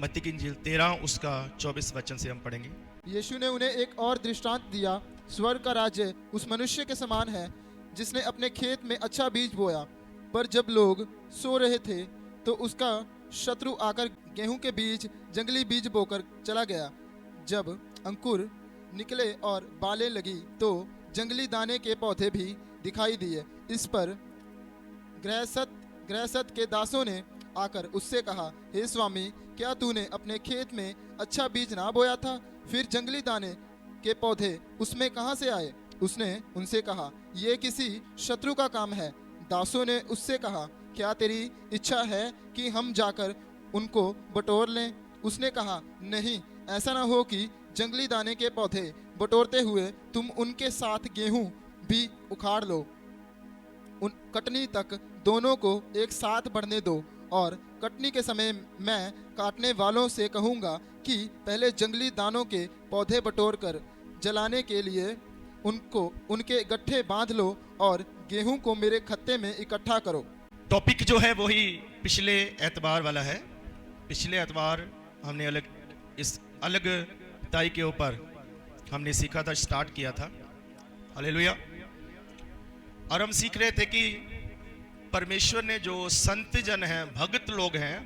मत्ती की इंजील 13 उसका 24 वचन से हम पढ़ेंगे। यीशु ने उन्हें एक और दृष्टांत दिया। स्वर्ग का राज्य उस मनुष्य के समान है जिसने अपने खेत में अच्छा बीज बोया। पर जब लोग सो रहे थे तो उसका शत्रु आकर गेहूं के बीज जंगली बीज बोकर चला गया। जब अंकुर निकले और बालें लगी तो जंगली दाने के पौधे भी दिखाई दिए। इस पर गृहस्थ के दासों ने आकर उससे कहा, हे स्वामी, क्या तूने अपने खेत में अच्छा बीज ना बोया था? फिर जंगली दाने के पौधे उसमें कहाँ से आए? उसने उनसे कहा, ये किसी शत्रु का काम है। दासों ने उससे कहा, क्या तेरी इच्छा है कि हम जाकर उनको बटोर लें? उसने कहा, नहीं, ऐसा ना हो कि जंगली दाने के पौधे बटोरते हुए तुम उनके साथ गेहूं भी उखाड़ लो। उन कटनी तक दोनों को एक साथ बढ़ने दो, और कटनी के समय मैं काटने वालों से कहूँगा कि पहले जंगली दानों के पौधे बटोर कर जलाने के लिए उनके गट्ठे बांध लो और गेहूं को मेरे खत्ते में इकट्ठा करो। टॉपिक जो है वही पिछले एतबार वाला है। पिछले एतबार हमने इस अलग ताई के ऊपर हमने सीखा था, स्टार्ट किया था। हालेलुया। और हम सीख रहे थे कि परमेश्वर ने जो संत जन हैं, भक्त लोग हैं,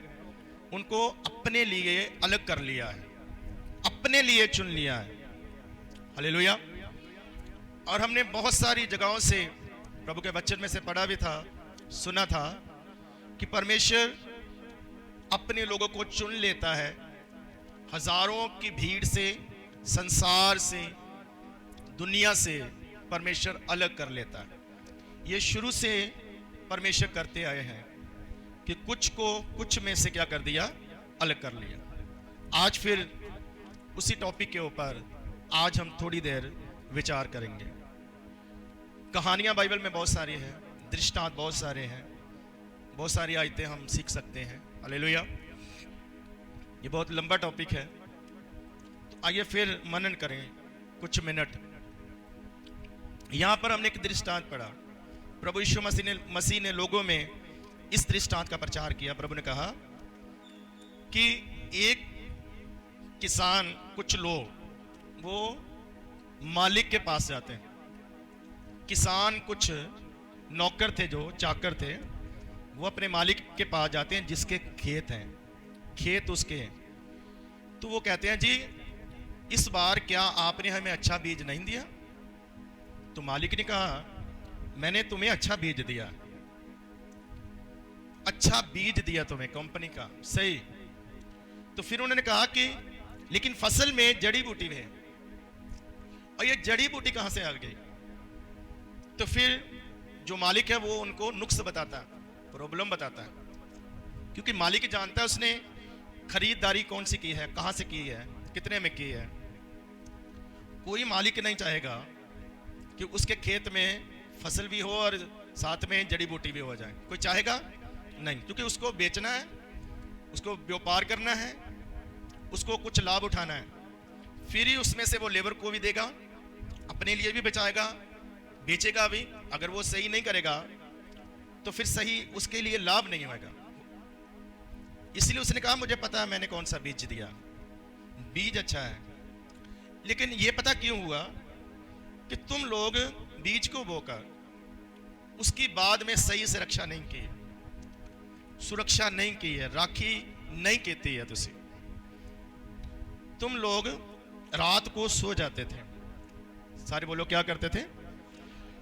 उनको अपने लिए अलग कर लिया है, अपने लिए चुन लिया है। हालेलुया। और हमने बहुत सारी जगहों से प्रभु के वचन में से पढ़ा भी था, सुना था कि परमेश्वर अपने लोगों को चुन लेता है, हजारों की भीड़ से, संसार से, दुनिया से परमेश्वर अलग कर लेता है। ये शुरू से परमेश्वर करते आए हैं कि कुछ को कुछ में से क्या कर दिया, अलग कर लिया। आज फिर उसी टॉपिक के ऊपर आज हम थोड़ी देर विचार करेंगे। कहानियां बाइबल में बहुत सारी हैं, दृष्टांत बहुत सारे हैं, बहुत सारी आयतें हम सीख सकते हैं। हालेलुया। ये बहुत लंबा टॉपिक है, तो आइए फिर मनन करें कुछ मिनट। यहां पर हमने एक दृष्टांत पढ़ा। प्रभु यीशु मसीह ने लोगों में इस दृष्टांत का प्रचार किया। प्रभु ने कहा कि एक किसान, कुछ लोग वो मालिक के पास जाते हैं। किसान कुछ नौकर थे, जो चाकर थे, वो अपने मालिक के पास जाते हैं जिसके खेत हैं, खेत उसके हैं। तो वो कहते हैं, जी इस बार क्या आपने हमें अच्छा बीज नहीं दिया? तो मालिक ने कहा, मैंने तुम्हें अच्छा बीज दिया, अच्छा बीज दिया तुम्हें कंपनी का, सही। तो फिर उन्होंने कहा कि लेकिन फसल में जड़ी बूटी है, और ये जड़ी बूटी कहां से आ गई? तो फिर जो मालिक है वो उनको नुक्स बताता है, प्रॉब्लम बताता है, क्योंकि मालिक जानता है उसने खरीदारी कौन सी की है, कहां से की है, कितने में की है। कोई मालिक नहीं चाहेगा कि उसके खेत में फसल भी हो और साथ में जड़ी बूटी भी हो जाए। कोई चाहेगा नहीं, क्योंकि उसको बेचना है, उसको व्यापार करना है, उसको कुछ लाभ उठाना है। फिर ही उसमें से वो लेबर को भी देगा, अपने लिए भी बचाएगा, बेचेगा भी। अगर वो सही नहीं करेगा तो फिर सही उसके लिए लाभ नहीं होगा। इसलिए उसने कहा, मुझे पता है मैंने कौन सा बीज दिया, बीज अच्छा है। लेकिन ये पता क्यों हुआ कि तुम लोग बीज को बोकर उसकी बाद में सही से रक्षा नहीं की, सुरक्षा नहीं की है, राखी नहीं कहती है। तुम लोग रात को सो जाते थे। सारे बोलो, क्या करते थे?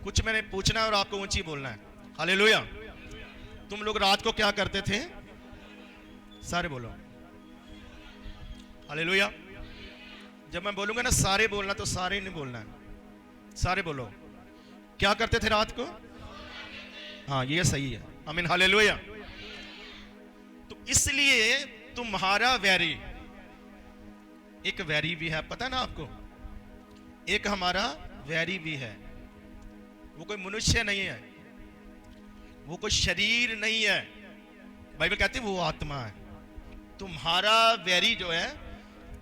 कुछ मैंने पूछना है और आपको ऊंची बोलना है। हालेलुया। तुम लोग रात को क्या करते थे? सारे बोलो हालेलुया। जब मैं बोलूंगा ना सारे बोलना, तो सारे नहीं बोलना है, सारे बोलो। क्या करते थे रात को? हाँ, ये सही है, आमीन, हालेलुया। तो इसलिए तुम्हारा वैरी, एक वैरी भी है, पता ना आपको? एक हमारा वैरी भी है। वो कोई मनुष्य नहीं है, वो कोई शरीर नहीं है। बाइबल कहती है वो आत्मा है। तुम्हारा वैरी जो है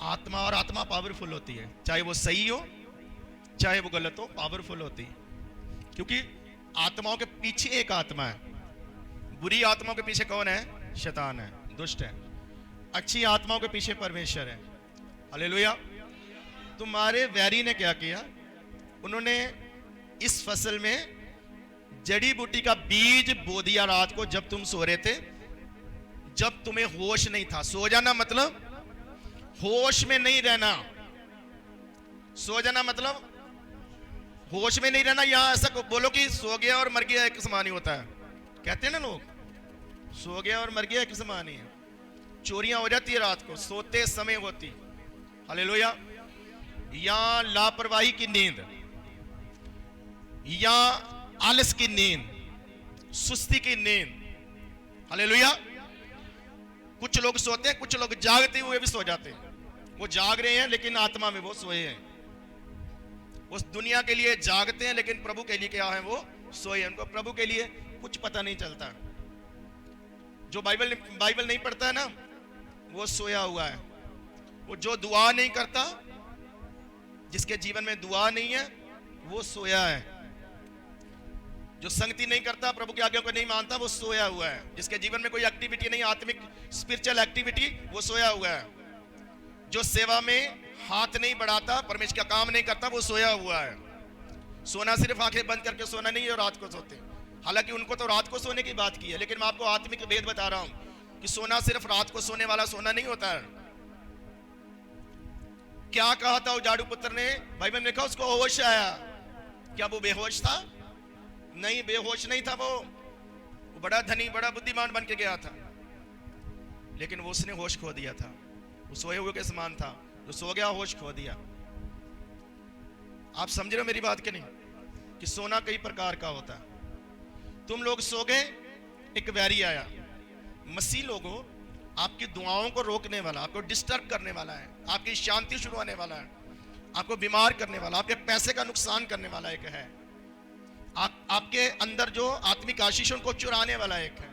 आत्मा, और आत्मा पावरफुल होती है, चाहे वो सही हो चाहे वो गलत हो, पावरफुल होती है। क्योंकि आत्माओं के पीछे एक आत्मा है। बुरी आत्माओं के पीछे कौन है? शैतान है, दुष्ट है। अच्छी आत्माओं के पीछे परमेश्वर है। हालेलुया। तुम्हारे वैरी ने क्या किया? उन्होंने इस फसल में जड़ी बूटी का बीज बो दिया रात को, जब तुम सो रहे थे, जब तुम्हें होश नहीं था। सो जाना मतलब होश में नहीं रहना। सो जाना मतलब होश में नहीं रहना। यहां ऐसा बोलो कि सो गया और मर गया एक समान ही होता है, कहते हैं ना लोग, सो गया और मर गया एक समान ही है। चोरियां हो जाती है रात को, सोते समय होती। हालेलुया। या लापरवाही की नींद, या आलस की नींद, सुस्ती की नींद। हालेलुया। कुछ लोग सोते हैं, कुछ लोग जागते हुए भी सो जाते हैं। वो जाग रहे हैं लेकिन आत्मा में वो सोए हैं। उस दुनिया के लिए जागते हैं लेकिन प्रभु के लिए क्या है? वो सोए हैं। उनको प्रभु के लिए कुछ पता नहीं चलता। जो बाइबल नहीं पढ़ता है ना, वो सोया हुआ है। वो जो दुआ नहीं करता, जिसके जीवन में दुआ नहीं है, वो सोया है। जो संगति नहीं करता, प्रभु की आज्ञा को नहीं मानता, वो सोया हुआ है। जिसके जीवन में कोई एक्टिविटी नहीं, आत्मिक स्पिरिचुअल एक्टिविटी, वो सोया हुआ है। जो सेवा में हाथ नहीं बढ़ाता, परमेश्वर का काम नहीं करता, वो सोया हुआ है। सोना सिर्फ आंखें बंद करके सोना नहीं है, रात को सोते। हालांकि उनको तो रात को सोने की बात की है, लेकिन मैं आपको आत्मिक भेद बता रहा हूं कि सोना सिर्फ रात को सोने वाला सोना नहीं होता है। क्या कहा था उजाड़ू पुत्र ने? बाइबल में लिखा उसको होश आया। क्या वो बेहोश था? नहीं, बेहोश नहीं था। वो बड़ा धनी, बड़ा बुद्धिमान बन के गया था, लेकिन वो उसने होश खो दिया था। वो सोए हुए के समान था, जो सो गया होश खो दिया। आप समझ रहे हो मेरी बात के नहीं? कि सोना कई प्रकार का होता है। तुम लोग सो गए, एक वैरी आया। मसीह लोगों, आपकी दुआओं को रोकने वाला, आपको डिस्टर्ब करने वाला है, आपकी शांति शुरू होने वाला है, आपको बीमार करने वाला, आपके पैसे का नुकसान करने वाला एक है, आपके अंदर जो आत्मिक आशीष उनको चुराने वाला एक है,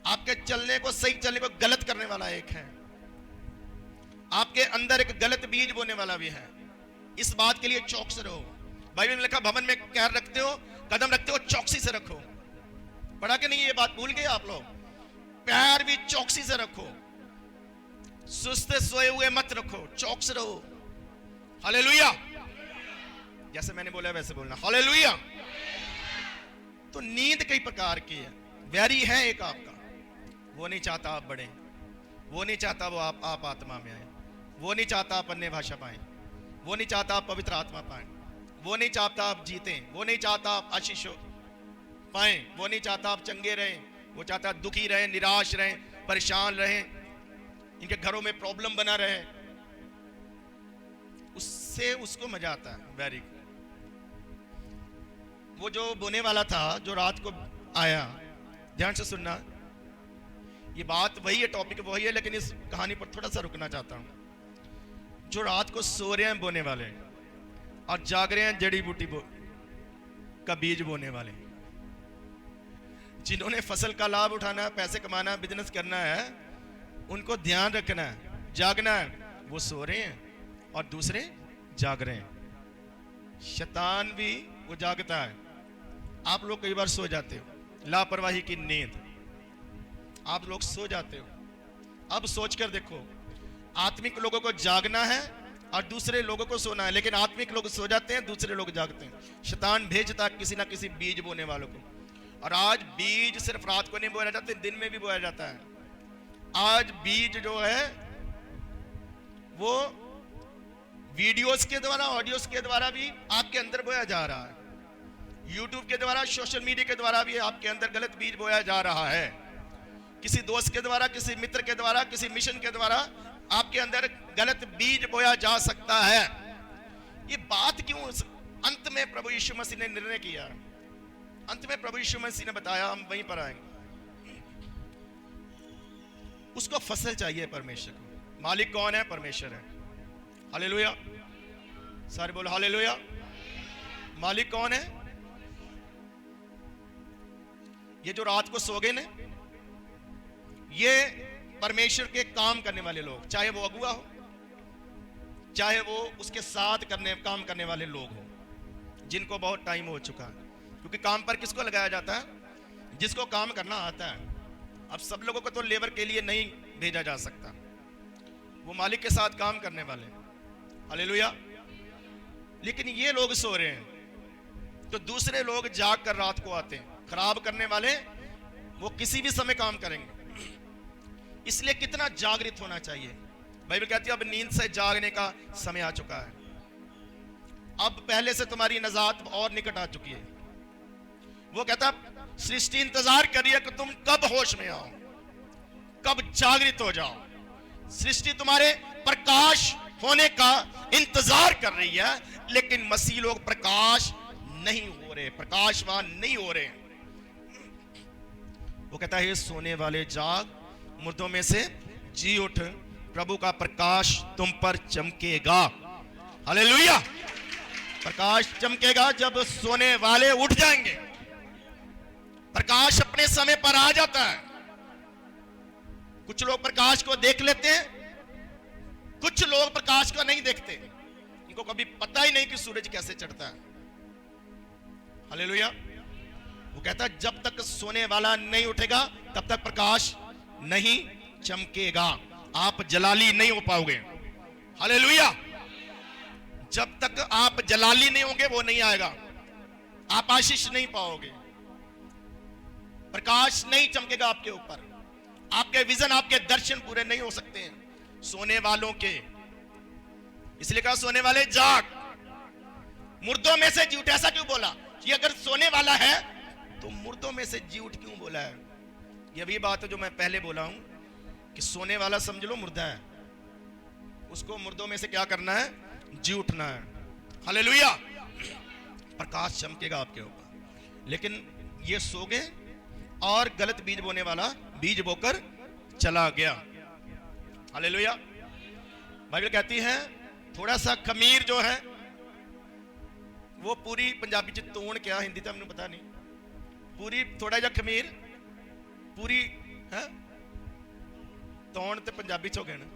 आपके चलने को, सही चलने को गलत करने वाला एक है, आपके अंदर एक गलत बीज बोने वाला भी है। इस बात के लिए चौकस रहो। बाइबल में लिखा, भवन में पैर रखते हो, कदम रखते हो, चौकसी से रखो। पढ़ा कि नहीं? ये बात भूल गए आप लोग? पैर भी चौकसी से रखो, सुस्त सोए हुए मत रखो, चौकस रहो। हालेलुया। जैसे मैंने बोला वैसे बोलना। हालेलुया। तो नींद कई प्रकार की है। वैरी है एक आपका, वो नहीं चाहता आप बढ़े, वो नहीं चाहता वो आप आत्मा में आए, वो नहीं चाहता आप अन्य भाषा पाएं, वो नहीं चाहता आप पवित्र आत्मा पाएं, वो नहीं चाहता आप जीतें, वो नहीं चाहता आप आशीष पाएं, वो नहीं चाहता आप चंगे रहें, वो चाहता दुखी रहें, निराश रहें, परेशान रहें, इनके घरों में प्रॉब्लम बना रहे। उससे उसको मजा आता है, वैरी को। वो जो बोने वाला था, जो रात को आया, ध्यान से सुनना, ये बात वही है, टॉपिक वही है, लेकिन इस कहानी पर थोड़ा सा रुकना चाहता हूं। जो रात को सो रहे हैं बोने वाले, और जाग रहे हैं जड़ी बूटी का बीज बोने वाले, जिन्होंने फसल का लाभ उठाना है, पैसे कमाना है, बिजनेस करना है, उनको ध्यान रखना है, जागना है। वो सो रहे हैं और दूसरे जाग रहे हैं। शैतान भी वो जागता है। आप लोग कई बार सो जाते हो, लापरवाही की नींद, आप लोग सो जाते हो। अब सोच कर देखो, आत्मिक लोगों को जागना है और दूसरे लोगों को सोना है, लेकिन आत्मिक लोग सो जाते हैं, दूसरे लोग जागते हैं। शैतान भेजता है किसी ना किसी बीज बोने वालों को। और आज बीज सिर्फ रात को नहीं बोया जाता, दिन में भी बोया जाता है। आज बीज जो है वो वीडियोस के द्वारा, ऑडियोस के द्वारा भी आपके अंदर बोया जा रहा है। यूट्यूब के द्वारा, सोशल मीडिया के द्वारा भी आपके अंदर गलत बीज बोया जा रहा है। किसी दोस्त के द्वारा, किसी मित्र के द्वारा, किसी मिशन के द्वारा आपके अंदर गलत बीज बोया जा सकता है। ये बात क्यों? अंत में प्रभु यीशु मसीह ने निर्णय किया, अंत में प्रभु यीशु मसीह ने बताया, हम वहीं पर आएंगे। उसको फसल चाहिए परमेश्वर को। मालिक कौन है? परमेश्वर है। हालेलुया। सारे बोलो हालेलुया। मालिक कौन है? ये जो रात को सोगे ने, ये परमेश्वर के काम करने वाले लोग, चाहे वो अगुआ हो, चाहे वो उसके साथ काम करने वाले लोग हो, जिनको बहुत टाइम हो चुका है। क्योंकि काम पर किसको लगाया जाता है? जिसको काम करना आता है। अब सब लोगों को तो लेबर के लिए नहीं भेजा जा सकता। वो मालिक के साथ काम करने वाले, हालेलुया। लेकिन ये लोग सो रहे हैं तो दूसरे लोग जाग कर रात को आते हैं। खराब करने वाले वो किसी भी समय काम करेंगे। इसलिए कितना जागृत होना चाहिए। बाइबल कहती है अब नींद से जागने का समय आ चुका है। अब पहले से तुम्हारी नजात और निकट आ चुकी है। वो कहता सृष्टि इंतजार कर रही है कि तुम कब होश में आओ, कब जागृत हो जाओ। सृष्टि तुम्हारे प्रकाश होने का इंतजार कर रही है, लेकिन मसीह लोग प्रकाश नहीं हो रहे, प्रकाशवान नहीं हो रहे। वो कहता है सोने वाले जाग, मुर्दों में से जी उठ, प्रभु का प्रकाश तुम पर चमकेगा। हालेलुया। प्रकाश चमकेगा जब सोने वाले उठ जाएंगे। प्रकाश अपने समय पर आ जाता है। कुछ लोग प्रकाश को देख लेते हैं, कुछ लोग प्रकाश को नहीं देखते। इनको कभी पता ही नहीं कि सूरज कैसे चढ़ता है। हालेलुया। वो कहता है जब तक सोने वाला नहीं उठेगा तब तक प्रकाश नहीं चमकेगा। आप जलाली नहीं हो पाओगे। हालेलुया। जब तक आप जलाली नहीं होंगे वो नहीं आएगा। आप आशीष नहीं पाओगे। प्रकाश नहीं चमकेगा आपके ऊपर। आपके विजन, आपके दर्शन पूरे नहीं हो सकते हैं सोने वालों के। इसलिए कहा सोने वाले जाग, मुर्दों में से जी उठ। ऐसा क्यों बोला? ये अगर सोने वाला है तो मुर्दों में से जी उठ क्यों बोला है? ये भी बात है जो मैं पहले बोला हूं कि सोने वाला समझ लो मुर्दा है, उसको मुर्दों में से क्या करना है? जी उठना है। हालेलुया। प्रकाश चमकेगा आपके ऊपर। लेकिन ये सो गए और गलत बीज बोने वाला बीज बोकर चला गया। हालेलुया। बाइबल कहती है थोड़ा सा खमीर जो है वो पूरी पंजाबी च तोड़, क्या हिंदी तो मैंने पता नहीं, पूरी थोड़ा जा खमीर पूरी है तोड़ ते पंजाबी च हो गए ना,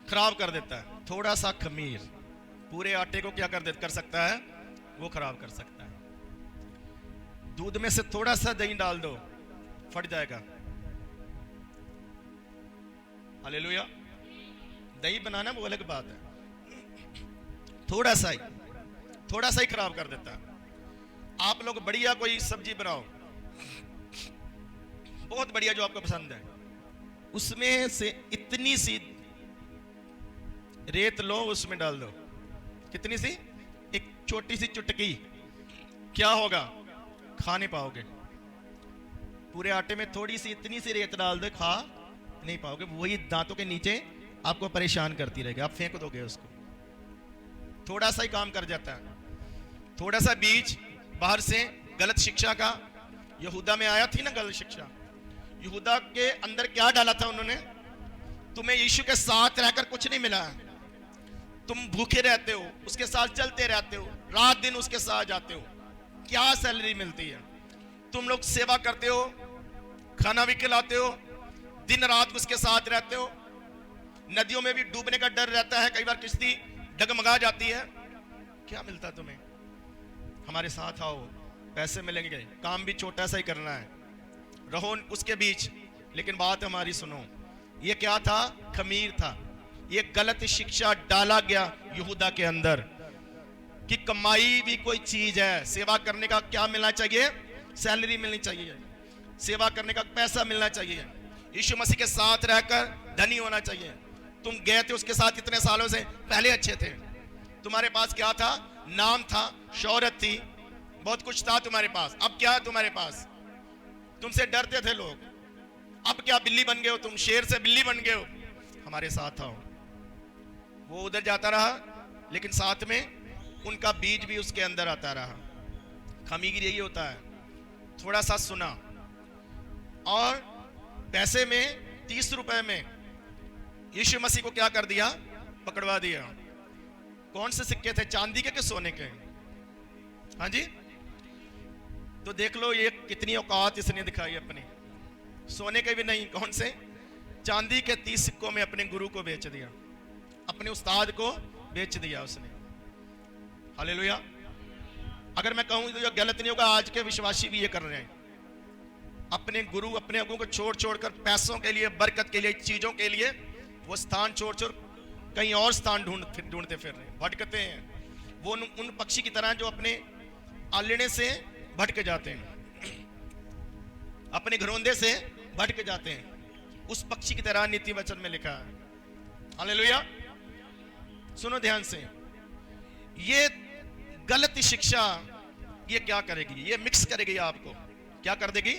खराब कर देता है। थोड़ा सा खमीर पूरे आटे को क्या कर सकता है? वो खराब कर सकता है। दूध में से थोड़ा सा दही डाल दो, फट जाएगा। हालेलुया। दही बनाना वो अलग बात है, थोड़ा सा ही खराब कर देता है। आप लोग बढ़िया कोई सब्जी बनाओ, बहुत बढ़िया जो आपको पसंद है, उसमें से इतनी सी रेत लो, उसमें डाल दो। कितनी सी? एक छोटी सी चुटकी। क्या होगा? खा नहीं पाओगे। पूरे आटे में थोड़ी सी इतनी सी रेत डाल दो, खा नहीं पाओगे। वही दांतों के नीचे आपको परेशान करती रहेगी, आप फेंक दोगे उसको। थोड़ा सा ही काम कर जाता है। थोड़ा सा बीज बाहर से गलत शिक्षा का, यहूदा में आया थी ना गलत शिक्षा। यहूदा के अंदर क्या डाला था उन्होंने? तुम्हें यीशु के साथ रहकर कुछ नहीं मिला, तुम भूखे रहते हो, उसके साथ चलते रहते हो, रात दिन उसके साथ जाते हो, क्या सैलरी मिलती है? तुम लोग सेवा करते हो, खाना भी खिलाते हो, दिन रात उसके साथ रहते हो, नदियों में भी डूबने का डर रहता है, कई बार किश्ती डगमगा जाती है। क्या मिलता तुम्हें? हमारे साथ आओ, पैसे मिलेंगे, काम भी छोटा सा ही करना है, रहो उसके बीच, लेकिन बात हमारी सुनो। ये क्या था? खमीर था। ये गलत शिक्षा डाला गया यहूदा के अंदर कि कमाई भी कोई चीज है। सेवा करने का क्या मिलना चाहिए? सैलरी मिलनी चाहिए, सेवा करने का पैसा मिलना चाहिए, यीशु मसीह के साथ रहकर धनी होना चाहिए। तुम गए थे उसके साथ इतने सालों से, पहले अच्छे थे, तुम्हारे पास क्या था? नाम था, शोहरत थी, बहुत कुछ था तुम्हारे पास। अब क्या है तुम्हारे पास? तुमसे डरते थे लोग, अब क्या बिल्ली बन गए हो तुम? शेर से बिल्ली बन गए हो। हमारे साथ आओ। वो उधर जाता रहा, लेकिन साथ में उनका बीज भी उसके अंदर आता रहा। खमीर यही होता है, थोड़ा सा सुना और पैसे में 30 रुपए में यीशु मसीह को क्या कर दिया? पकड़वा दिया। कौन से सिक्के थे? चांदी के कि सोने के? हाँ जी। तो देख लो ये कितनी औकात इसने दिखाई अपनी। सोने के भी नहीं, कौन से? चांदी के 30 सिक्कों में अपने गुरु को बेच दिया, अपने उस्ताद को बेच दिया उसने। हालेलुया। अगर मैं कहूं तो ये गलत नहीं होगा, आज के विश्वासी भी ये कर रहे हैं। अपने गुरु अपने अगुओं को छोड़ छोड़ कर पैसों के लिए, बरकत के लिए, चीजों के लिए वो स्थान छोड़ छोड़ कहीं और स्थान ढूंढते फिर रहे, भटकते हैं। वो उन पक्षी की तरह जो अपने आलने से भटक जाते हैं, अपने घरौंदे से भटक जाते हैं, उस पक्षी की तरह नीति वचन में लिखा है। हालेलुया। सुनो ध्यान से, ये गलत शिक्षा ये क्या करेगी? ये मिक्स करेगी आपको। क्या कर देगी?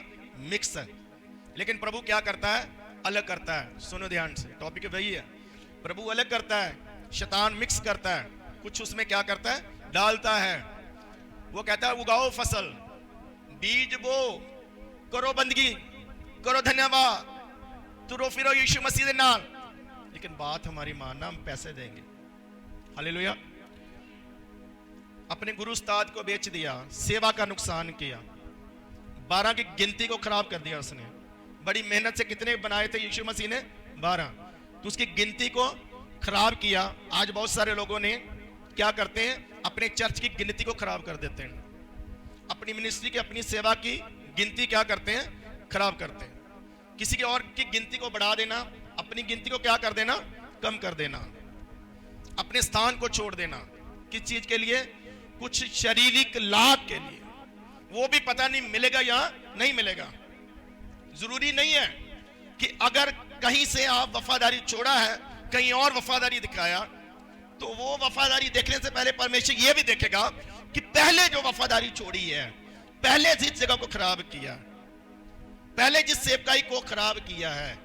मिक्स है। लेकिन प्रभु क्या करता है? अलग करता है। सुनो ध्यान से, टॉपिक वही है। प्रभु अलग करता है, शैतान मिक्स करता है, कुछ उसमें क्या करता है? डालता है। वो कहता है उगाओ फसल, बीज बो, करो बंदगी, करो धन्यवाद, तुरो फिरो यीशु मसीह दे नाल। लेकिन बात हमारी मानना, हम पैसे देंगे। हालेलुया। अपने गुरु उस्ताद को बेच दिया, सेवा का नुकसान किया, 12 की गिनती को खराब कर दिया उसने। बड़ी मेहनत से कितने बनाए थे यीशु मसीह ने? 12। तो उसकी गिनती को खराब किया। आज बहुत सारे लोगों ने क्या करते हैं? अपने चर्च की गिनती को खराब कर देते हैं, अपनी मिनिस्ट्री की, अपनी सेवा की गिनती क्या करते हैं? खराब करते हैं। किसी की और की गिनती को बढ़ा देना, अपनी गिनती को क्या कर देना? कम कर देना, अपने स्थान को छोड़ देना। किस चीज के लिए? कुछ शारीरिक लाभ के लिए। वो भी पता नहीं मिलेगा या नहीं मिलेगा। जरूरी नहीं है कि अगर कहीं से आप वफादारी छोड़ा है, कहीं और वफादारी दिखाया, तो वो वफादारी देखने से पहले परमेश्वर ये भी देखेगा कि पहले जो वफादारी छोड़ी है, पहले जिस जगह को खराब किया, पहले जिस सेवकाई को खराब किया है,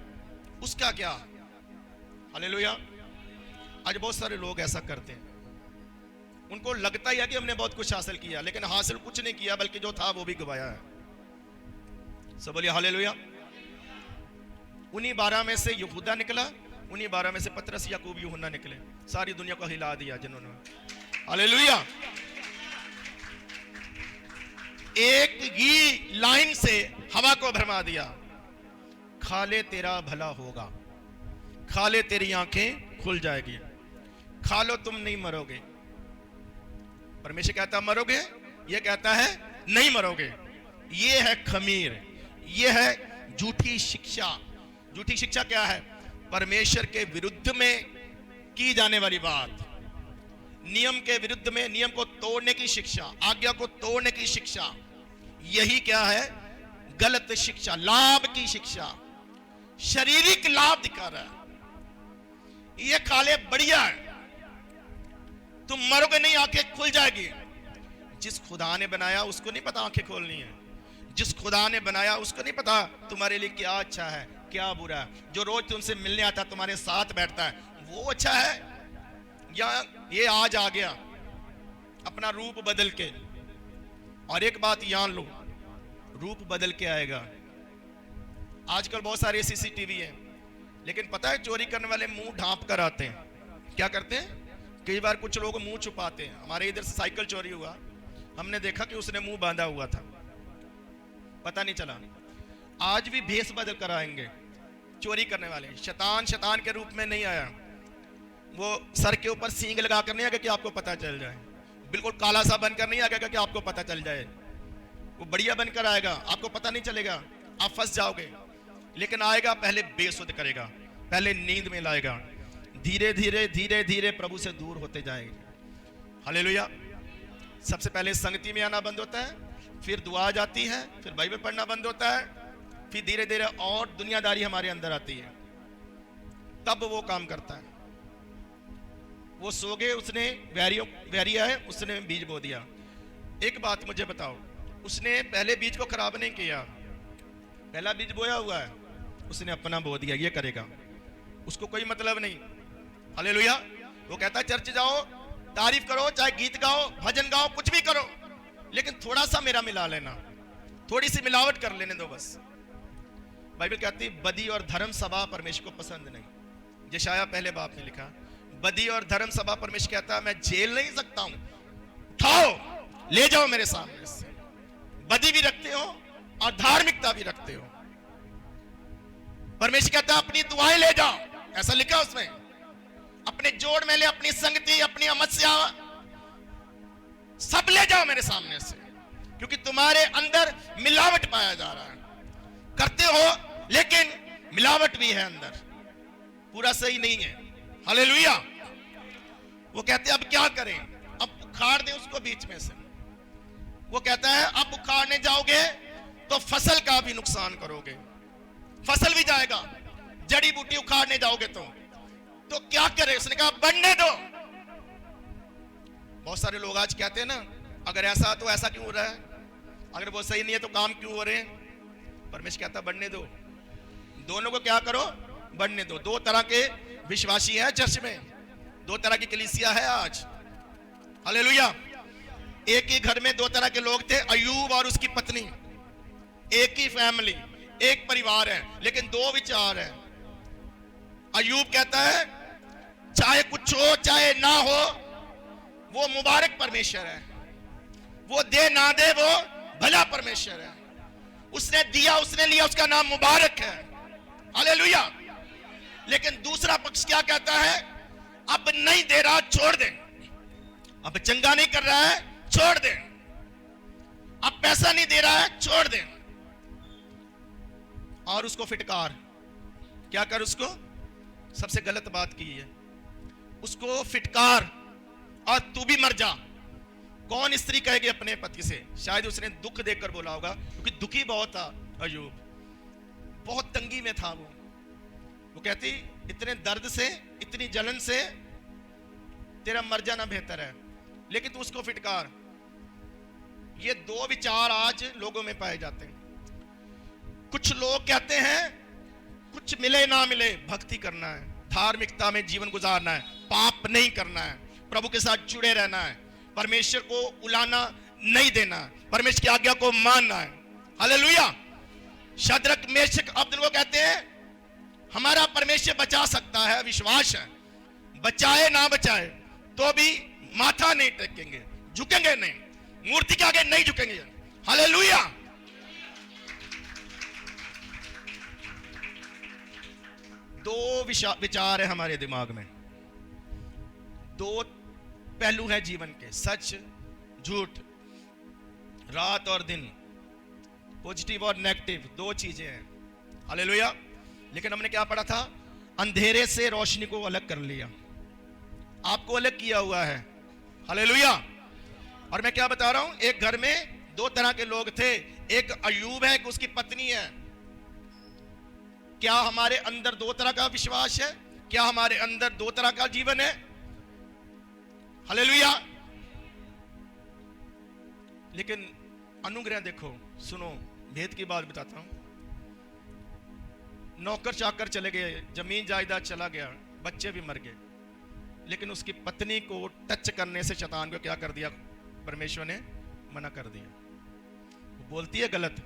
उसका क्या? हालेलुया। आज बहुत सारे लोग ऐसा करते हैं। उनको लगता ही है कि हमने बहुत कुछ हासिल किया, लेकिन हासिल कुछ नहीं किया, बल्कि जो था वो भी गवाया है। सब बोलिए हालेलुया। उन्हीं 12 में से यहूदा निकला, उन्हीं 12 में से पतरस, याकूब, यूहन्ना निकले। सारी दुनिया को हिला दिया जिन्होंने। हालेलुया। एक ही लाइन से हवा को भरमा दिया। खा ले तेरा भला होगा, खा ले तेरी आंखें खुल जाएगी, खा लो तुम नहीं मरोगे। परमेश्वर कहता मरोगे, ये कहता है नहीं मरोगे। ये है खमीर, ये है झूठी शिक्षा। झूठी शिक्षा क्या है? परमेश्वर के विरुद्ध में की जाने वाली बात, नियम के विरुद्ध में, नियम को तोड़ने की शिक्षा, आज्ञा को तोड़ने की शिक्षा। यही क्या है? गलत शिक्षा, लाभ की शिक्षा, शारीरिक लाभ दिखा रहा है। ये खा ले बढ़िया है, तुम मरोगे नहीं, आंखें खुल जाएगी। जिस खुदा ने बनाया उसको नहीं पता आंखें खोलनी है। जिस खुदा ने बनाया उसको नहीं पता तुम्हारे लिए क्या अच्छा है, क्या बुरा है। जो रोज तुमसे मिलने आता है, तुम्हारे साथ बैठता है, वो अच्छा है या ये आज आ गया अपना रूप बदल के? और एक बात जान लो, रूप बदल के आएगा। आजकल बहुत सारे सीसीटीवी हैं, लेकिन पता है चोरी करने वाले मुंह ढांप कर आते हैं। क्या करते हैं? कई बार कुछ लोग मुंह छुपाते हैं। हमारे इधर साइकिल चोरी हुआ, हमने देखा कि उसने मुंह बांधा हुआ था, पता नहीं चला। आज भी भेष बदल कर आएंगे चोरी करने वाले। शैतान शैतान के रूप में नहीं आया, वो सर के ऊपर सींग लगा कर नहीं आएगा कि आपको पता चल जाए। बिल्कुल काला सा बनकर नहीं आएगा कि आपको पता चल जाए। वो बढ़िया बनकर आएगा, आपको पता नहीं चलेगा, आप फंस जाओगे। लेकिन आएगा, पहले बेसुध करेगा, पहले नींद में लाएगा, धीरे धीरे धीरे धीरे प्रभु से दूर होते जाएंगे। हालेलुया। सबसे पहले संगति में आना बंद होता है, फिर दुआ जाती है, फिर बाइबल पढ़ना बंद होता है, फिर धीरे धीरे और दुनियादारी हमारे अंदर आती है, तब वो काम करता है। वो सो गए, उसने वैरिया है, उसने बीज बो दिया। एक बात मुझे बताओ, उसने पहले बीज को खराब नहीं किया, पहला बीज बोया हुआ है, उसने अपना बो दिया। ये करेगा, उसको कोई मतलब नहीं। हालेलुया। वो कहता है चर्च जाओ, तारीफ करो, चाहे गीत गाओ, भजन गाओ, कुछ भी करो, लेकिन थोड़ा सा मेरा मिला लेना, थोड़ी सी मिलावट कर लेने दो बस। बाइबल कहती है बदी और धर्म सभा परमेश्वर को पसंद नहीं। यशाया पहले बाप में लिखा, बदी और धर्म सभा परमेश्वर कहता है मैं झेल नहीं सकता हूं, उठाओ ले जाओ मेरे सामने से। बदी भी रखते हो और धार्मिकता भी रखते हो। परमेश्वर कहता है अपनी दुआएं ले जाओ, ऐसा लिखा उसमें। अपने जोड़ में ले, अपनी संगति, अपनी अमस्या सब ले जाओ मेरे सामने से, क्योंकि तुम्हारे अंदर मिलावट पाया जा रहा है। करते हो, लेकिन मिलावट भी है अंदर, पूरा सही नहीं है। हालेलुया। वो कहते हैं अब क्या करें, अब उखाड़ दें उसको बीच में से। वो कहता है अब उखाड़ने जाओगे तो फसल का भी नुकसान करोगे, फसल भी जाएगा, जड़ी बूटी उखाड़ने जाओगे तो क्या करे। उसने कहा बढ़ने दो। बहुत सारे लोग आज कहते हैं ना, अगर ऐसा तो ऐसा क्यों हो रहा है, अगर वो सही नहीं है तो काम क्यों हो रहे हैं। परमेश्वर कहता बढ़ने दो, दोनों को क्या करो, बढ़ने दो। दो तरह के विश्वासी हैं चर्च में, दो तरह की कलीसिया है आज। हालेलुया। एक ही घर में दो तरह के लोग थे, अय्यूब और उसकी पत्नी, एक ही फैमिली, एक परिवार है, लेकिन दो विचार है। अय्यूब कहता है चाहे कुछ हो चाहे ना हो, वो मुबारक परमेश्वर है, वो दे ना दे वो भला परमेश्वर है, उसने दिया उसने लिया, उसका नाम मुबारक है। हालेलुया। लेकिन दूसरा पक्ष क्या कहता है, अब नहीं दे रहा छोड़ दे, अब चंगा नहीं कर रहा है छोड़ दे, अब पैसा नहीं दे रहा है छोड़ दे। और उसको फिटकार, क्या कर, उसको सबसे गलत बात की है, उसको फिटकार और तू भी मर जा। कौन स्त्री कहेगी अपने पति से, शायद उसने दुख देखकर बोला होगा, क्योंकि दुखी बहुत था अय्यूब, बहुत तंगी में था वो कहती इतने दर्द से इतनी जलन से तेरा मर जाना बेहतर है, लेकिन तू उसको फिटकार। ये दो विचार आज लोगों में पाए जाते हैं। कुछ लोग कहते हैं कुछ मिले ना मिले भक्ति करना है, धार्मिकता में जीवन गुजारना है, पाप नहीं करना है, प्रभु के साथ जुड़े रहना है, परमेश्वर को उलाना नहीं देना, परमेश्वर की आज्ञा को मानना है। हालेलुया। शद्रक मेशक अब्दुल्लाह कहते हैं हमारा परमेश्वर बचा सकता है, विश्वास है, बचाए ना बचाए तो भी माथा नहीं टेकेंगे, झुकेंगे नहीं, मूर्ति के आगे नहीं झुकेंगे। हालेलुया। दो विचार है हमारे दिमाग में, दो पहलू है जीवन के, सच झूठ, रात और दिन, पॉजिटिव और नेगेटिव, दो चीजें हैं। हालेलुया। लेकिन हमने क्या पढ़ा था, अंधेरे से रोशनी को अलग कर लिया, आपको अलग किया हुआ है। हालेलुया। और मैं क्या बता रहा हूं, एक घर में दो तरह के लोग थे, एक अय्यूब है, एक उसकी पत्नी है। क्या हमारे अंदर दो तरह का विश्वास है, क्या हमारे अंदर दो तरह का जीवन है। हालेलुया। लेकिन अनुग्रह देखो, सुनो, भेद की बात बताता हूं। नौकर चाकर चले गए, जमीन जायदाद चला गया, बच्चे भी मर गए, लेकिन उसकी पत्नी को टच करने से शैतान को क्या कर दिया, परमेश्वर ने मना कर दिया। वो बोलती है गलत,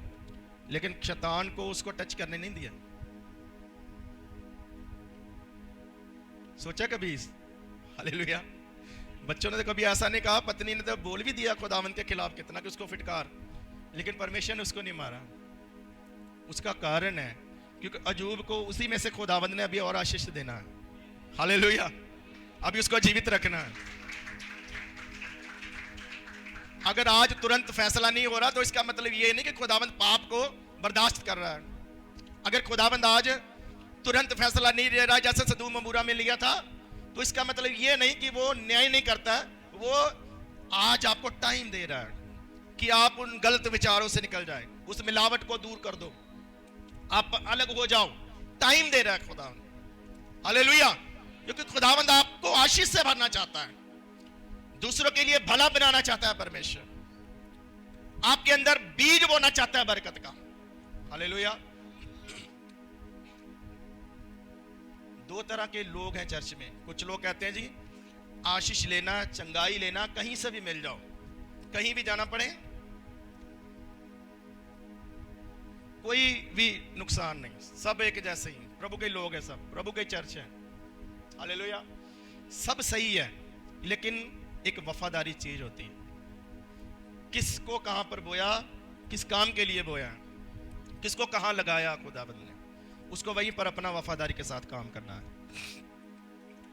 लेकिन शैतान को उसको टच करने नहीं दिया। सोचा कभी? हालेलुया। बच्चों ने तो कभी ऐसा नहीं कहा, पत्नी ने तो बोल भी दिया खुदावंद के खिलाफ कितना कि उसको फिटकार, लेकिन परमेश्वर ने उसको नहीं मारा। उसका कारण है क्योंकि अय्यूब को उसी में से खुदावंद ने अभी और आशीष देना है। हालेलुया। अभी उसको जीवित रखना है। अगर आज तुरंत फैसला नहीं हो रहा तो इसका मतलब ये नहीं कि खुदावंद पाप को बर्दाश्त कर रहा है। अगर खुदावंद आज तुरंत फैसला नहीं ले रहा, जैसे सदूम अमूरा में लिया था, तो इसका मतलब ये नहीं कि वो न्याय नहीं करता, वो आज आपको टाइम दे रहा है कि आप उन गलत विचारों से निकल जाए, उस मिलावट को दूर कर दो, आप अलग हो जाओ। टाइम दे रहा है खुदावंद। हालेलुया। क्योंकि खुदावंद आपको आशीष से भरना चाहता है, दूसरों के लिए भला बनाना चाहता है। परमेश्वर आपके अंदर बीज बोना चाहता है बरकत का। हालेलुया। दो तरह के लोग हैं चर्च में। कुछ लोग कहते हैं जी आशीष लेना, चंगाई लेना, कहीं से भी मिल जाओ, कहीं भी जाना पड़े, कोई भी नुकसान नहीं, सब एक जैसे ही, प्रभु के लोग हैं, सब प्रभु के चर्च है। हालेलुया। सब सही है, लेकिन एक वफादारी चीज होती है। किसको कहां पर बोया, किस काम के लिए बोया, किसको कहां लगाया खुदाबंद ने, उसको वहीं पर अपना वफादारी के साथ काम करना है।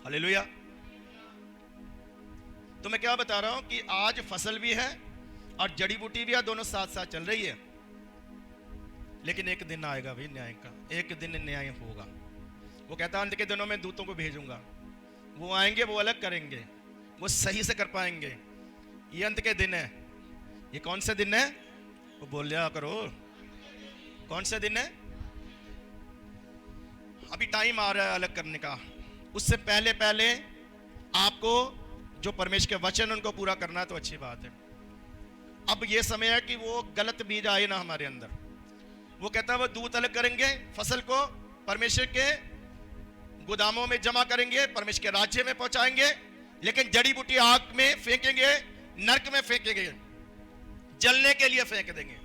हालेलुया। तो मैं क्या बता रहा हूं कि आज फसल भी है और जड़ी बूटी भी है, दोनों साथ साथ चल रही है। लेकिन एक दिन आएगा भाई न्याय का, एक दिन न्याय होगा। वो कहता है अंत के दिनों में दूतों को भेजूंगा, वो आएंगे, वो अलग करेंगे, वो सही से कर पाएंगे। ये अंत के दिन है। ये कौन से दिन है? वो बोल लिया करो, कौन से दिन है? अभी टाइम आ रहा है अलग करने का। उससे पहले पहले आपको जो परमेश्वर के वचन उनको पूरा करना है, तो अच्छी बात है। अब ये समय है कि वो गलत बीज आए ना हमारे अंदर। वो कहता है वो दूत अलग करेंगे, फसल को परमेश्वर के गोदामों में जमा करेंगे, परमेश्वर के राज्य में पहुंचाएंगे, लेकिन जड़ी बूटी आग में फेंकेंगे, नरक में फेंकेंगे, जलने के लिए फेंक देंगे।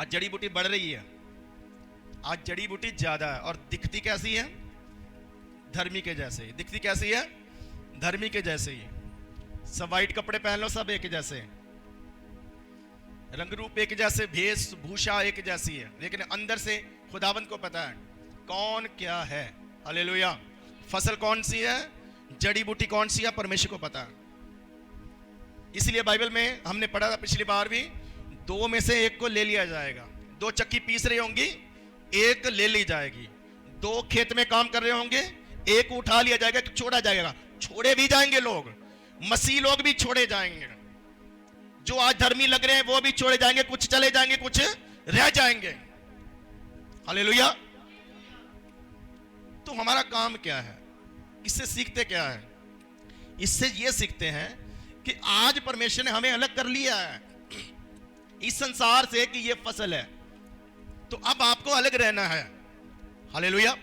आज जड़ी बूटी बढ़ रही है, आज जड़ी बूटी ज्यादा है, और दिखती कैसी है? धर्मी के जैसे ही दिखती। कैसी है? धर्मी के जैसे ही। सब वाइट कपड़े पहन लो, सब एक जैसे, रंग रूप एक जैसे, वेशभूषा एक जैसी है, लेकिन अंदर से खुदावंद को पता है कौन क्या है। हालेलुया। फसल कौन सी है, जड़ी बूटी कौन सी है, परमेश्वर को पता है। इसलिए बाइबल में हमने पढ़ा था पिछली बार भी, दो में से एक को ले लिया जाएगा। दो चक्की पीस रही होंगी, एक ले ली जाएगी। दो खेत में काम कर रहे होंगे, एक उठा लिया जाएगा, छोड़ा जाएगा। छोड़े भी जाएंगे लोग, मसीह लोग भी छोड़े जाएंगे। जो आज धर्मी लग रहे हैं वो भी छोड़े जाएंगे, कुछ चले जाएंगे, कुछ रह जाएंगे। हालेलुया। तो हमारा काम क्या है? इससे सीखते क्या है? इससे ये सीखते हैं कि आज परमेश्वर ने हमें अलग कर लिया है इस संसार से, कि ये फसल है, तो अब आपको अलग रहना है। हालेलुया।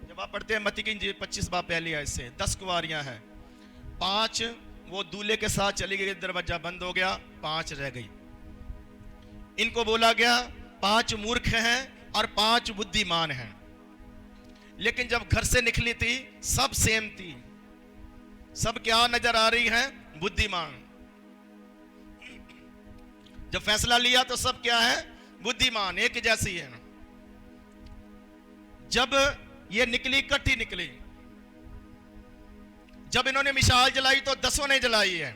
जब आप पढ़ते हैं मत्ती की इंजील 25 बाब पहली आयत से, 10 कुंवारियां हैं, 5 वो दूल्हे के साथ चली गई, दरवाजा बंद हो गया, 5 रह गई। इनको बोला गया 5 मूर्ख हैं और 5 बुद्धिमान हैं। लेकिन जब घर से निकली थी सब सेम थी, सब क्या नजर आ रही है? बुद्धिमान। जब फैसला लिया तो सब क्या है? बुद्धिमान, एक जैसी है। जब ये निकली, इकट्ठी निकली, जब इन्होंने मिसाल जलाई तो 10 ने जलाई है।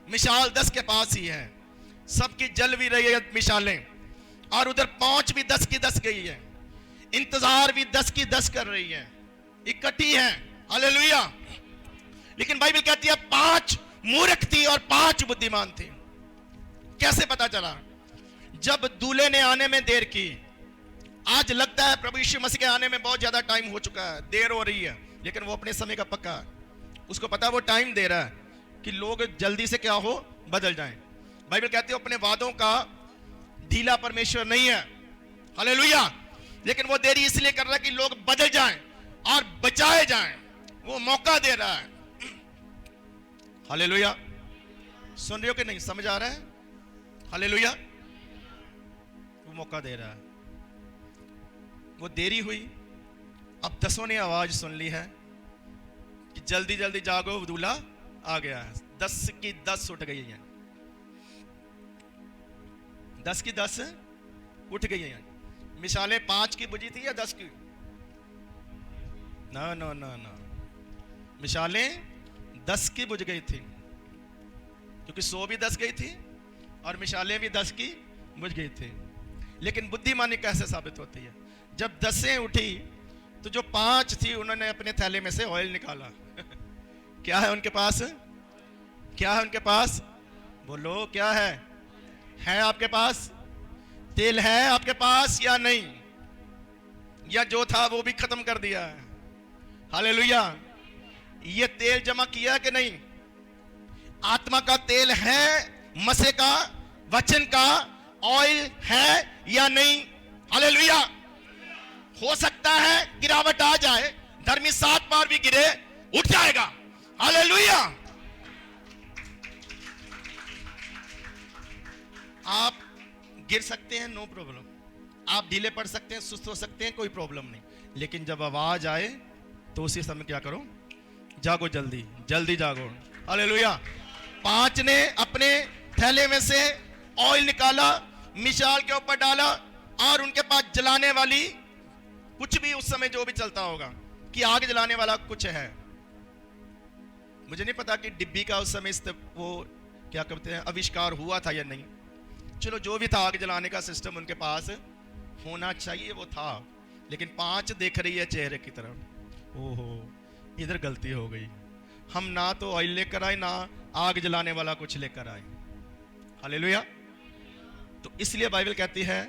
मिसाल 10 के पास ही है, सबकी जल भी रही है मिसालें, और उधर पहुंच भी 10 की 10 गई है, इंतजार भी 10 की 10 कर रही है, इकट्ठी है। हालेलुया। लेकिन बाइबल कहती है 5 मूर्ख थी और 5 बुद्धिमान थी। कैसे पता चला? जब दूल्हे ने आने में देर की। आज लगता है प्रभु यीशु मसीह के आने में बहुत ज्यादा टाइम हो चुका है, देर हो रही है, लेकिन वो अपने समय का पक्का है। उसको पता है वो टाइम दे रहा है कि लोग जल्दी से क्या हो, बदल जाएं। बाइबल कहती है अपने वादों का ढीला परमेश्वर नहीं है। हालेलुया। लेकिन वो देरी इसलिए कर रहा है कि लोग बदल जाएं और बचाए जाएं, वो मौका दे रहा है। हालेलुया। सुन रहे हो कि नहीं? समझ आ रहा है? हालेलुया। वो मौका दे रहा है। वो देरी हुई, अब 10 ने आवाज सुन ली है कि जल्दी जल्दी जागो, दूल्हा आ गया है। 10 की 10 उठ गई हैं, 10 की 10 उठ गई हैं। मिसालें 5 की बुझी थी या 10 की? ना ना ना ना, मिसालें 10 की बुझ गई थी, क्योंकि 100 भी 10 गई थी और मिसालें भी 10 की बुझ गई थी। लेकिन बुद्धिमानी कैसे साबित होती है? जब 10 उठी तो जो 5 थी उन्होंने अपने थैले में से ऑयल निकाला। क्या है उनके पास? क्या है उनके पास? बोलो क्या है? है आपके पास तेल? है आपके पास या नहीं? या जो था वो भी खत्म कर दिया है? हालेलुया। ये तेल जमा किया कि नहीं? आत्मा का तेल है, मसे का, वचन का ऑयल है या नहीं? हालेलुया। हो सकता है गिरावट आ जाए, धर्मी 7 बार भी गिरे उठ जाएगा। हालेलुया। आप गिर सकते हैं, नो प्रॉब्लम। आप ढीले पड़ सकते हैं, सुस्त हो सकते हैं, कोई प्रॉब्लम नहीं। लेकिन जब आवाज आए तो उसी समय क्या करो? जागो, जल्दी जल्दी जागो। हालेलुया। 5 ने अपने थैले में से ऑयल निकाला, मिसाल के ऊपर डाला, और उनके पास जलाने वाली कुछ भी उस समय जो भी चलता होगा कि आग जलाने वाला कुछ है। मुझे नहीं पता कि डिब्बी का उस समय वो क्या कहते हैं आविष्कार हुआ था या नहीं, चलो जो भी था, आग जलाने का सिस्टम उनके पास होना चाहिए, वो था, लेकिन 5 देख रही है चेहरे की तरफ। ओहो, इधर गलती हो गई, हम ना तो ऑयल लेकर आए, ना आग जलाने वाला कुछ लेकर आए। हालेलुया। तो इसलिए बाइबल कहती है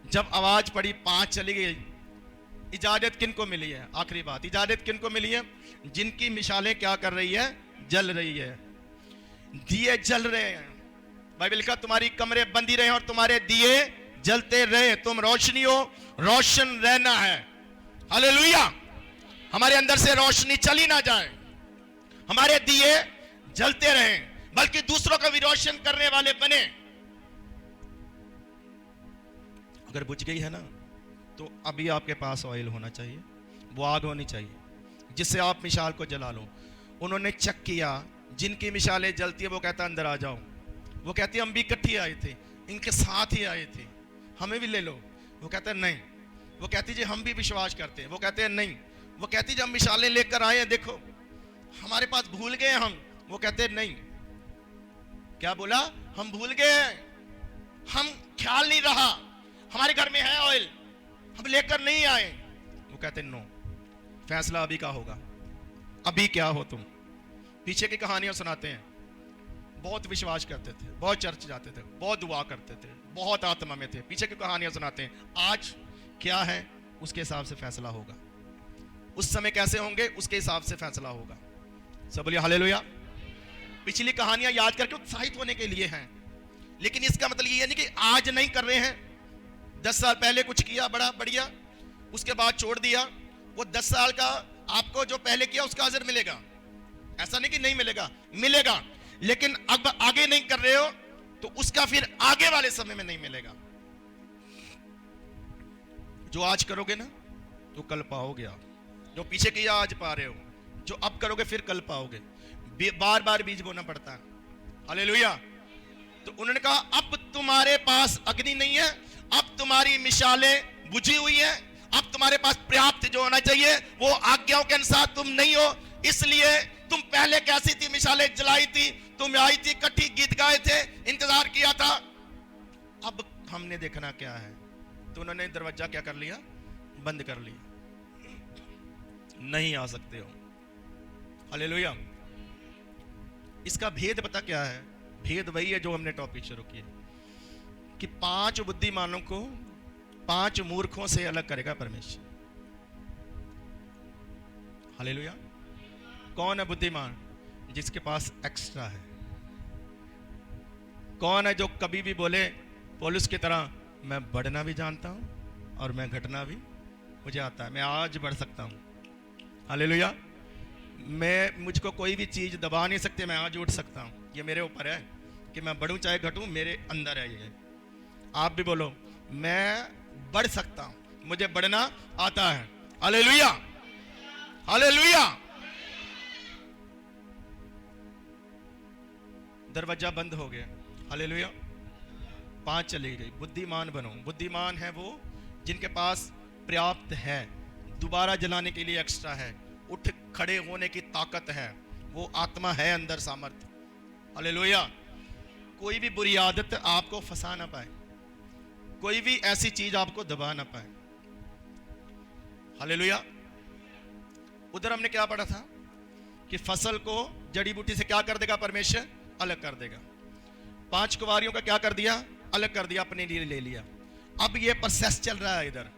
जब आवाज पड़ी 5 चली गई, इजाजत किन को मिली है? आखिरी बात, इजाजत किन को मिली है? जिनकी मिसालें क्या कर रही है? जल रही है, दिए जल रहे हैं। बाइबल का तुम्हारी कमरे बंदी रहे और तुम्हारे दिए जलते रहे, तुम रोशनी हो, रोशन रहना है। हालेलुया। हमारे अंदर से रोशनी चली ना जाए, हमारे दिए जलते रहें, बल्कि दूसरों का भी रोशन करने वाले बने। अगर बुझ गई है ना, तो अभी आपके पास ऑयल होना चाहिए, वो आग होनी चाहिए जिससे आप मिसाल को जला लो। उन्होंने चेक किया, जिनकी मिसालें जलती है वो कहता अंदर आ जाओ, वो कहती हम भी इकट्ठे आए थे, इनके साथ ही आए थे, हमें भी ले लो। वो कहते हैं नहीं। वो कहती जी हम भी विश्वास करते हैं, वो कहते हैं नहीं। वो कहती जी हम मिसालें लेकर आए हैं, देखो हमारे पास भूल गए हम, वो कहते हैं नहीं। क्या बोला? हम भूल गए, हम ख्याल नहीं रहा, हमारे घर में है ऑयल, हम लेकर नहीं आए। वो कहते नो, फैसला अभी का होगा, अभी क्या हो तुम। पीछे की कहानियां सुनाते हैं, बहुत विश्वास करते थे, बहुत चर्च जाते थे, बहुत दुआ करते थे, बहुत आत्मा में थे, पीछे की कहानियां सुनाते हैं। आज क्या है उसके हिसाब से फैसला होगा, उस समय कैसे होंगे उसके हिसाब से फैसला होगा। सब बोलिए हालेलुया। पिछली कहानियां याद करके उत्साहित होने के लिए हैं, लेकिन इसका मतलब ये नहीं कि आज नहीं कर रहे हैं। 10 साल पहले कुछ किया बड़ा बढ़िया, उसके बाद छोड़ दिया, वो 10 साल का आपको जो पहले किया उसका अजर मिलेगा। ऐसा नहीं कि नहीं मिलेगा, मिलेगा, लेकिन अब आगे नहीं कर रहे हो तो उसका फिर आगे वाले समय में नहीं मिलेगा। जो आज करोगे ना तो कल पाओगे आप, जो पीछे किया आज पा रहे हो, जो अब करोगे फिर कल पाओगे। बार बार बीज बोना पड़ता है। हालेलुया। तो उन्होंने कहा अब तुम्हारे पास अग्नि नहीं है, अब तुम्हारी मिसालें बुझी हुई है, अब तुम्हारे पास पर्याप्त जो होना चाहिए वो आज्ञाओं के अनुसार तुम नहीं हो। इसलिए तुम पहले कैसी थी, मिसालें जलाई थी, तुम आई थी, इकट्ठी गीत गाए थे, इंतजार किया था, अब हमने देखना क्या है। तो उन्होंने दरवाजा क्या कर लिया? बंद कर लिया, नहीं आ सकते हो। हालेलुया। इसका भेद पता क्या है? भेद वही है जो हमने टॉपिक शुरू किया कि 5 बुद्धिमानों को 5 मूर्खों से अलग करेगा परमेश्वर। हालेलुया। कौन है बुद्धिमान? जिसके पास एक्स्ट्रा है। कौन है जो कभी भी बोले पौलुस की तरह मैं बढ़ना भी जानता हूं और मैं घटना भी मुझे आता है, मैं आज बढ़ सकता हूं। हालेलुया। मैं मुझको कोई भी चीज दबा नहीं सकती, मैं आज उठ सकता हूं। ये मेरे ऊपर है कि मैं बढ़ूं चाहे घटूं, मेरे अंदर है ये। आप भी बोलो मैं बढ़ सकता हूं, मुझे बढ़ना आता है। Hallelujah, hallelujah. दरवाजा बंद हो गया। हालेलुया। 5 चली गई। बुद्धिमान बनो। बुद्धिमान है वो जिनके पास पर्याप्त है, दोबारा जलाने के लिए एक्स्ट्रा है, उठ खड़े होने की ताकत है, वो आत्मा है अंदर, सामर्थ्य। हालेलुया। कोई भी बुरी आदत आपको फंसा ना पाए, कोई भी ऐसी चीज आपको दबा ना पाए। हालेलुया। उधर हमने क्या पढ़ा था कि फसल को जड़ी बूटी से क्या कर देगा परमेश्वर? अलग कर देगा। 5 कुंवारियों का क्या कर दिया? अलग कर दिया, अपने लिए ले लिया। अब ये प्रोसेस चल रहा है इधर।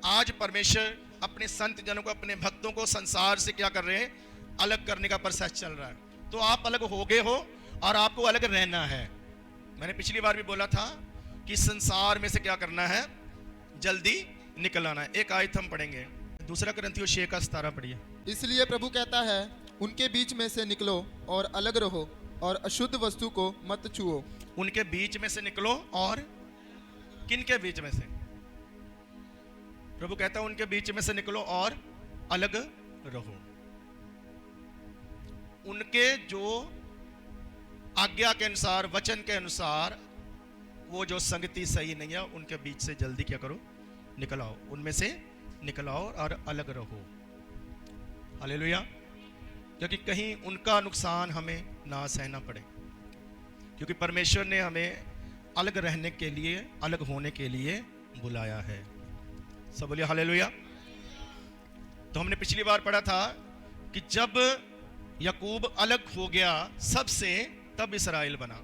आज परमेश्वर अपने संत जनों को, अपने भक्तों को संसार से क्या कर रहे हैं? अलग करने का प्रोसेस चल रहा है। तो आप अलग हो गए हो और आपको अलग रहना है। मैंने पिछली बार भी बोला था कि संसार में से क्या करना है? जल्दी निकल आना है। एक आयत हम पढ़ेंगे, 2 कुरिन्थियों 6:17 पढ़िए। इसलिए प्रभु कहता है उनके बीच में से निकलो और अलग रहो और अशुद्ध वस्तु को मत छुओ। उनके बीच में से निकलो। और किन के बीच में से? प्रभु कहता है उनके बीच में से निकलो और अलग रहो। उनके जो आज्ञा के अनुसार, वचन के अनुसार, वो जो संगति सही नहीं है, उनके बीच से जल्दी क्या करो? निकल आओ, उनमें से निकल आओ और अलग रहो। हालेलुया। क्योंकि कहीं उनका नुकसान हमें ना सहना पड़े, क्योंकि परमेश्वर ने हमें अलग रहने के लिए, अलग होने के लिए बुलाया है। सब बोलिए हालेलुया। तो हमने पिछली बार पढ़ा था कि जब याकूब अलग हो गया सबसे, तब इसराइल बना।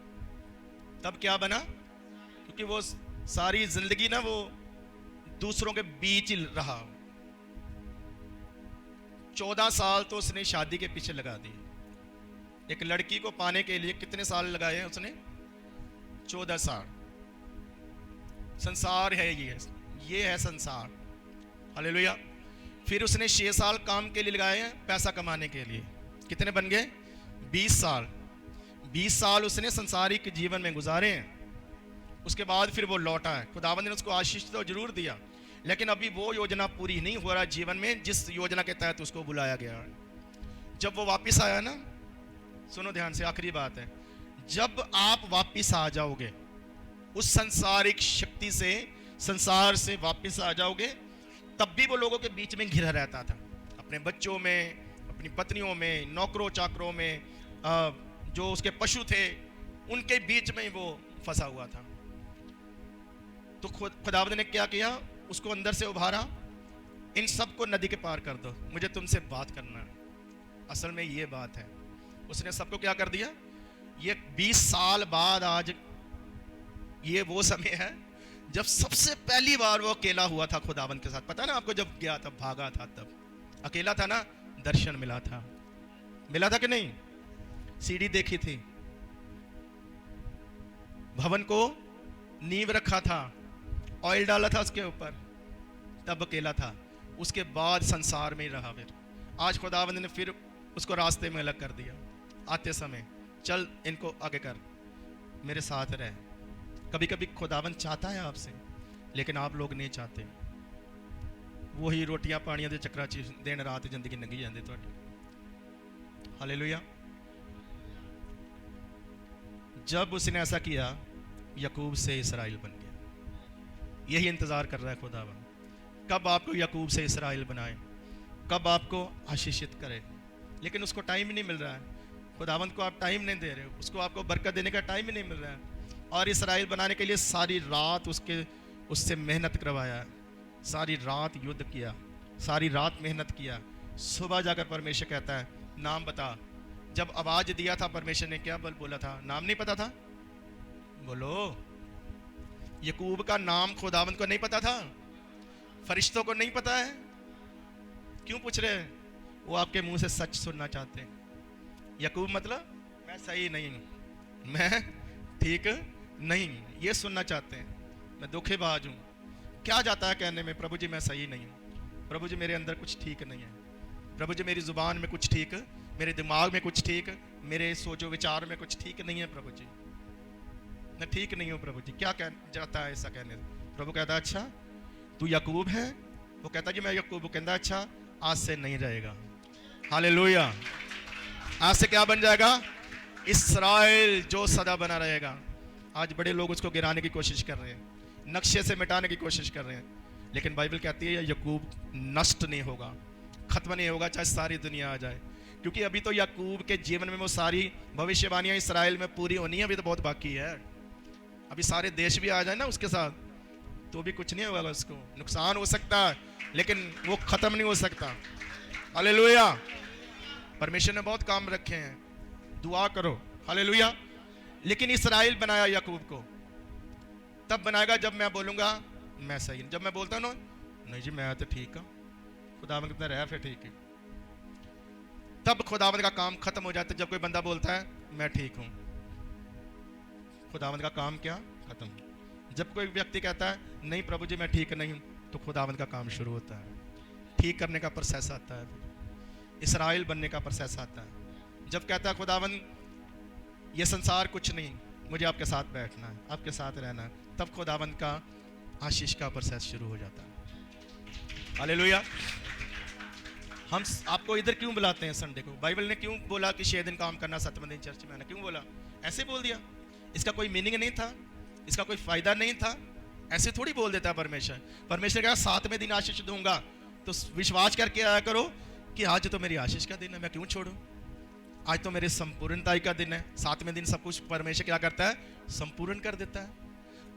तब क्या बना? क्योंकि वो सारी जिंदगी ना वो दूसरों के बीच ही रहा। 14 साल तो उसने शादी के पीछे लगा दिए। एक लड़की को पाने के लिए कितने साल लगाए हैं उसने? 14 साल। संसार है ये है संसार। हालेलुया। फिर उसने 6 साल काम के लिए लगाए हैं, पैसा कमाने के लिए। कितने बन गए? 20 साल। 20 साल उसने संसारिक जीवन में गुजारे हैं। उसके बाद फिर वो लौटा है। खुदावंद ने उसको आशीष तो जरूर दिया, लेकिन अभी वो योजना पूरी नहीं हो रहा जीवन में जिस योजना के तहत उसको बुलाया गया है। जब वो वापस आया ना, सुनो ध्यान से, आखिरी बात है, जब आप वापस आ जाओगे उस संसारिक शक्ति से, संसार से वापस आ जाओगे, तब भी वो लोगों के बीच में घिरा रहता था। अपने बच्चों में, अपनी पत्नियों में, नौकरों चाकरों में, जो उसके पशु थे उनके बीच में वो फंसा हुआ था। तो खुदावंद ने क्या किया? उसको अंदर से उभारा, इन सबको नदी के पार कर दो, मुझे तुमसे बात करना है। असल में ये बात है, उसने सबको क्या कर दिया? ये 20 साल बाद आज ये वो समय है जब सबसे पहली बार वो अकेला हुआ था खुदावंद के साथ। पता ना आपको, जब गया तब भागा था, तब अकेला था ना, दर्शन मिला था। मिला था कि नहीं? सीढ़ी देखी थी, भवन को नींव रखा था, ऑयल डाला था उसके ऊपर, तब अकेला था। उसके बाद संसार में ही रहा। फिर आज खुदावंद ने फिर उसको रास्ते में अलग कर दिया। आते समय चल इनको आगे कर, मेरे साथ रह। कभी कभी खुदावंद चाहता है आपसे, लेकिन आप लोग नहीं चाहते। वही रोटियां पानियां दे चक्रा च दिन रात जिंदगी लंघी जाती थोड़ी। हालेलुया। जब उसने ऐसा किया, याकूब से इसराइल बन गया। यही इंतजार कर रहा है खुदावंद, कब आपको याकूब से इसराइल बनाए, कब आपको आशीषित करे। लेकिन उसको टाइम ही नहीं मिल रहा है। खुदावंद को आप टाइम नहीं दे रहे हो, उसको आपको बरकत देने का टाइम ही नहीं मिल रहा है। और इसराइल बनाने के लिए सारी रात उससे मेहनत करवाया, सारी रात युद्ध किया, सारी रात मेहनत किया। सुबह जाकर परमेश्वर कहता है नाम बता। जब आवाज दिया था परमेश्वर ने, क्या बोला था? नाम नहीं पता था? बोलो। याकूब का नाम खुदावंद को नहीं पता था, फरिश्तों को नहीं पता है। क्यों पूछ रहे हैं? वो आपके मुंह से सच सुनना चाहते हैं। याकूब मतलब मैं सही नहीं हूं, मैं ठीक नहीं, ये सुनना चाहते हैं। मैं धोखेबाज हूं। क्या जाता है कहने में, प्रभु जी मैं सही नहीं हूं, प्रभु जी मेरे अंदर कुछ ठीक नहीं है, प्रभु जी मेरी जुबान में कुछ ठीक, मेरे दिमाग में कुछ ठीक, मेरे सोचो विचार में कुछ ठीक नहीं है। प्रभु जी मैं ठीक नहीं हूं। प्रभु जी क्या कह जाता है ऐसा कहने? प्रभु कहता है अच्छा तू याकूब है? वो कहता जी मैं याकूब। वो कहता अच्छा आज से नहीं रहेगा। हालेलुया। आज से क्या बन जाएगा? इसराइल, जो सदा बना रहेगा। आज बड़े लोग उसको गिराने की कोशिश कर रहे हैं, नक्शे से मिटाने की कोशिश कर रहे हैं, लेकिन बाइबल कहती है याकूब नष्ट नहीं होगा, खत्म नहीं होगा, चाहे सारी दुनिया आ जाए। क्योंकि अभी तो याकूब के जीवन में वो सारी भविष्यवाणियां इसराइल में पूरी होनी है, अभी तो बहुत बाकी है। अभी सारे देश भी आ जाए ना उसके साथ, तो भी कुछ नहीं होगा, उसको नुकसान हो सकता है, लेकिन वो खत्म नहीं हो सकता। हालेलुया। परमेश्वर ने बहुत काम रखे हैं, दुआ करो। हालेलुया। लेकिन इसराइल बनाया याकूब को, तब बनाएगा जब मैं बोलूंगा मैं सही। जब मैं बोलता हूं नहीं जी मैं तो ठीक हूं, खुदावंद कितना रहा फिर ठीक है, तब खुदावंद का काम खत्म हो जाता है। जब कोई बंदा बोलता है मैं ठीक हूं, खुदावंद का काम क्या? खत्म। जब कोई व्यक्ति कहता है नहीं प्रभु जी मैं ठीक नहीं हूं, तो खुदावंद का काम शुरू होता है, ठीक करने का प्रोसेस आता है, इसराइल बनने का प्रोसेस आता है। जब कहता है खुदावंद ये संसार कुछ नहीं, मुझे आपके साथ बैठना है, आपके साथ रहना है, तब खुदावंद का आशीष का प्रोसेस शुरू हो जाता है। हालेलुया। हम आपको इधर क्यों बुलाते हैं संडे को? बाइबल ने क्यों बोला कि 6 दिन काम करना, 7वें दिन चर्च में आना? क्यों बोला? ऐसे बोल दिया? इसका कोई मीनिंग नहीं था, इसका कोई फायदा नहीं था, ऐसे थोड़ी बोल देता परमेश्वर। परमेश्वर कहा 7वें दिन आशीष दूंगा, तो विश्वास करके आया करो कि आज तो मेरी आशीष का दिन है, मैं क्यों छोड़ूं? आज तो मेरे संपूर्णताई का दिन है। 7वें दिन सब कुछ परमेश्वर क्या करता है? संपूर्ण कर देता है।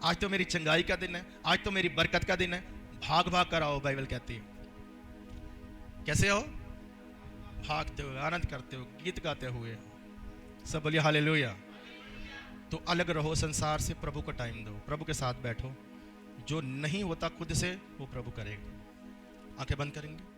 आज तो मेरी चंगाई का दिन है, आज तो मेरी बरकत का दिन है, भाग भाग कर आओ, बाइबल कहती है। कैसे हो? भागते हुए, आनंद करते हुए, गीत गाते हुए। सब बोलिए हालेलुया। तो अलग रहो संसार से, प्रभु को टाइम दो, प्रभु के साथ बैठो। जो नहीं होता खुद से वो प्रभु करेगा। आंखें बंद करेंगे।